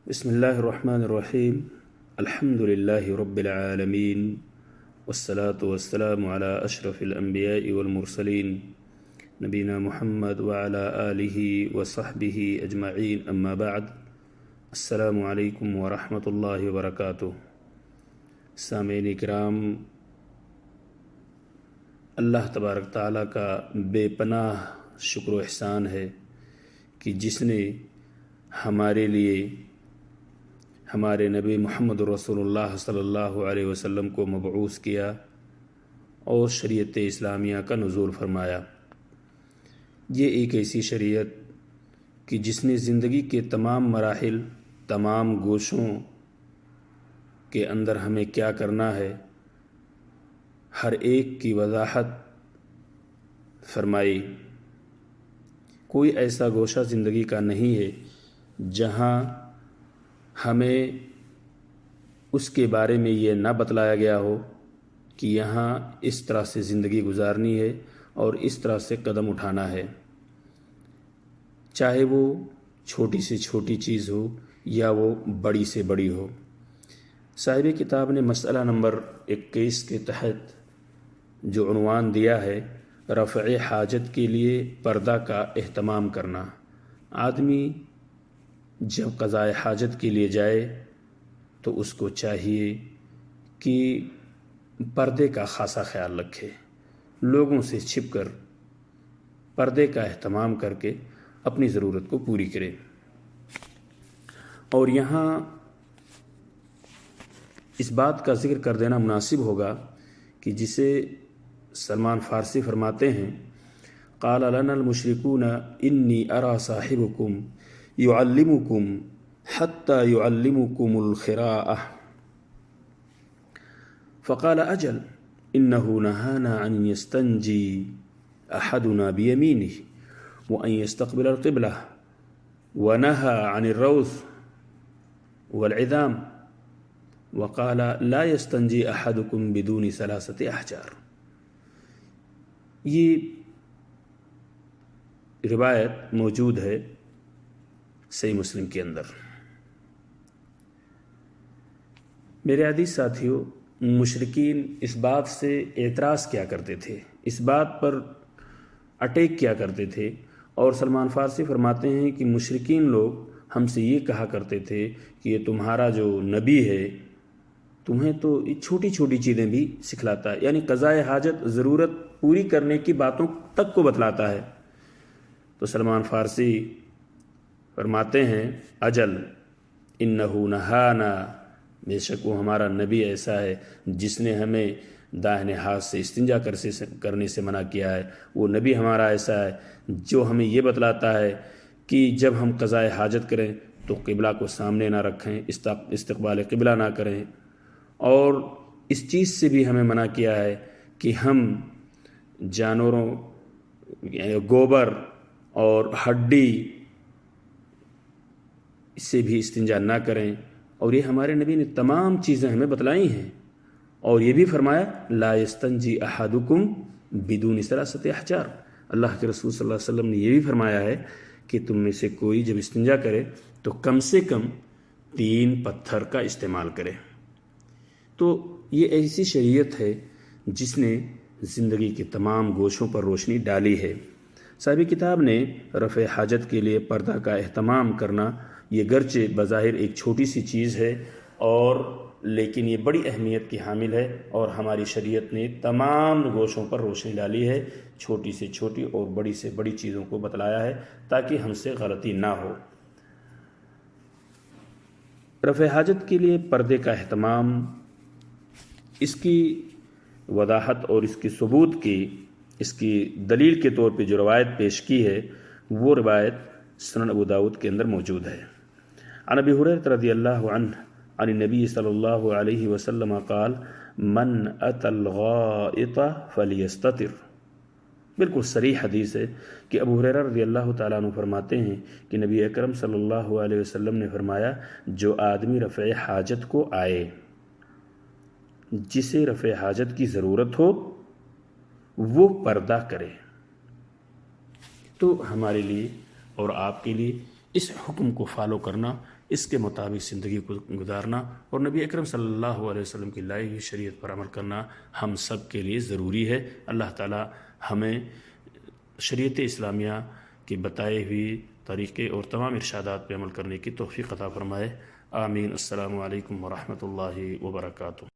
بسم اللہ الرحمن الرحیم الحمد للہ رب العالمین والصلاة والسلام علی اشرف الانبیاء والمرسلین نبینا محمد وعلی آلہ وصحبہ اجمعین اما بعد السلام علیکم ورحمۃ اللہ وبرکاتہ۔ سامعین کرام، اللہ تبارک تعالیٰ کا بے پناہ شکر و احسان ہے کہ جس نے ہمارے لیے ہمارے نبی محمد رسول اللہ صلی اللہ علیہ وسلم کو مبعوث کیا اور شریعت اسلامیہ کا نزول فرمایا۔ یہ ایک ایسی شریعت کہ جس نے زندگی کے تمام مراحل، تمام گوشوں کے اندر ہمیں کیا کرنا ہے، ہر ایک کی وضاحت فرمائی۔ کوئی ایسا گوشہ زندگی کا نہیں ہے جہاں ہمیں اس کے بارے میں یہ نہ بتلایا گیا ہو کہ یہاں اس طرح سے زندگی گزارنی ہے اور اس طرح سے قدم اٹھانا ہے، چاہے وہ چھوٹی سے چھوٹی چیز ہو یا وہ بڑی سے بڑی ہو۔ صاحب کتاب نے مسئلہ نمبر 21 کے تحت جو عنوان دیا ہے، رفع حاجت کے لیے پردہ کا اہتمام کرنا۔ آدمی جب قضاء حاجت کے لیے جائے تو اس کو چاہیے کہ پردے کا خاصا خیال رکھے، لوگوں سے چھپ کر پردے کا اہتمام کر کے اپنی ضرورت کو پوری کرے۔ اور یہاں اس بات کا ذکر کر دینا مناسب ہوگا کہ جسے سلمان فارسی فرماتے ہیں، قال لنا المشرکون انی ارى صاحبکم يعلمكم حتى يعلمكم الخراءة، فقال أجل إنه نهانا أن يستنجي أحدنا بيمينه وأن يستقبل القبلة ونهى عن الروث والعذام وقال لا يستنجي أحدكم بدون 3 أحجار۔ یہ روایت موجود ہے صحیح مسلم کے اندر۔ میرے عزیز ساتھیوں، مشرکین اس بات سے اعتراض کیا کرتے تھے، اس بات پر اٹیک کیا کرتے تھے، اور سلمان فارسی فرماتے ہیں کہ مشرکین لوگ ہم سے یہ کہا کرتے تھے کہ یہ تمہارا جو نبی ہے تمہیں تو چھوٹی چھوٹی چیزیں بھی سکھلاتا ہے، یعنی قضاء حاجت ضرورت پوری کرنے کی باتوں تک کو بتلاتا ہے۔ تو سلمان فارسی فرماتے ہیں، اجل انہو نہانا، بے شک وہ ہمارا نبی ایسا ہے جس نے ہمیں داہنے ہاتھ سے استنجا کرنے سے منع کیا ہے۔ وہ نبی ہمارا ایسا ہے جو ہمیں یہ بتلاتا ہے کہ جب ہم قضاء حاجت کریں تو قبلہ کو سامنے نہ رکھیں، استقبال قبلہ نہ کریں، اور اس چیز سے بھی ہمیں منع کیا ہے کہ ہم جانوروں گوبر اور ہڈی اس سے بھی استنجا نہ کریں، اور یہ ہمارے نبی نے تمام چیزیں ہمیں بتلائی ہیں۔ اور یہ بھی فرمایا لا یستنجی احدکم بدون 3 احجار، اللہ کے رسول صلی اللہ علیہ وسلم نے یہ بھی فرمایا ہے کہ تم میں سے کوئی جب استنجا کرے تو کم سے کم 3 پتھر کا استعمال کرے۔ تو یہ ایسی شریعت ہے جس نے زندگی کے تمام گوشوں پر روشنی ڈالی ہے۔ صاحب کتاب نے رفع حاجت کے لیے پردہ کا اہتمام کرنا، یہ گرچہ بظاہر ایک چھوٹی سی چیز ہے اور لیکن یہ بڑی اہمیت کی حامل ہے، اور ہماری شریعت نے تمام گوشوں پر روشنی ڈالی ہے، چھوٹی سے چھوٹی اور بڑی سے بڑی چیزوں کو بتلایا ہے تاکہ ہم سے غلطی نہ ہو۔ رفع حاجت کے لیے پردے کا اہتمام، اس کی وضاحت اور اس کی ثبوت کی، اس کی دلیل کے طور پہ جو روایت پیش کی ہے وہ روایت سنن ابو داؤد کے اندر موجود ہے۔ عن ابی ہریرہ رضی اللہ عنہ عن النبی صلی اللہ علیہ وسلم قال من اتى الغائط فلیستتر۔ بالکل صریح حدیث ہے کہ ابو ہریرہ رضی اللہ تعالیٰ عنہ فرماتے ہیں کہ نبی اکرم صلی اللہ علیہ وسلم نے فرمایا، جو آدمی رفع حاجت کو آئے، جسے رفع حاجت کی ضرورت ہو، وہ پردہ کرے۔ تو ہمارے لیے اور آپ کے لیے اس حکم کو فالو کرنا اس کے مطابق زندگی کو گزارنا اور نبی اکرم صلی اللہ علیہ وسلم کی لائی ہوئی شریعت پر عمل کرنا ہم سب کے لیے ضروری ہے۔ اللہ تعالی ہمیں شریعت اسلامیہ کی بتائی ہوئی طریقے اور تمام ارشادات پہ عمل کرنے کی توفیق عطا فرمائے۔ آمین۔ السلام علیکم ورحمۃ اللہ وبرکاتہ۔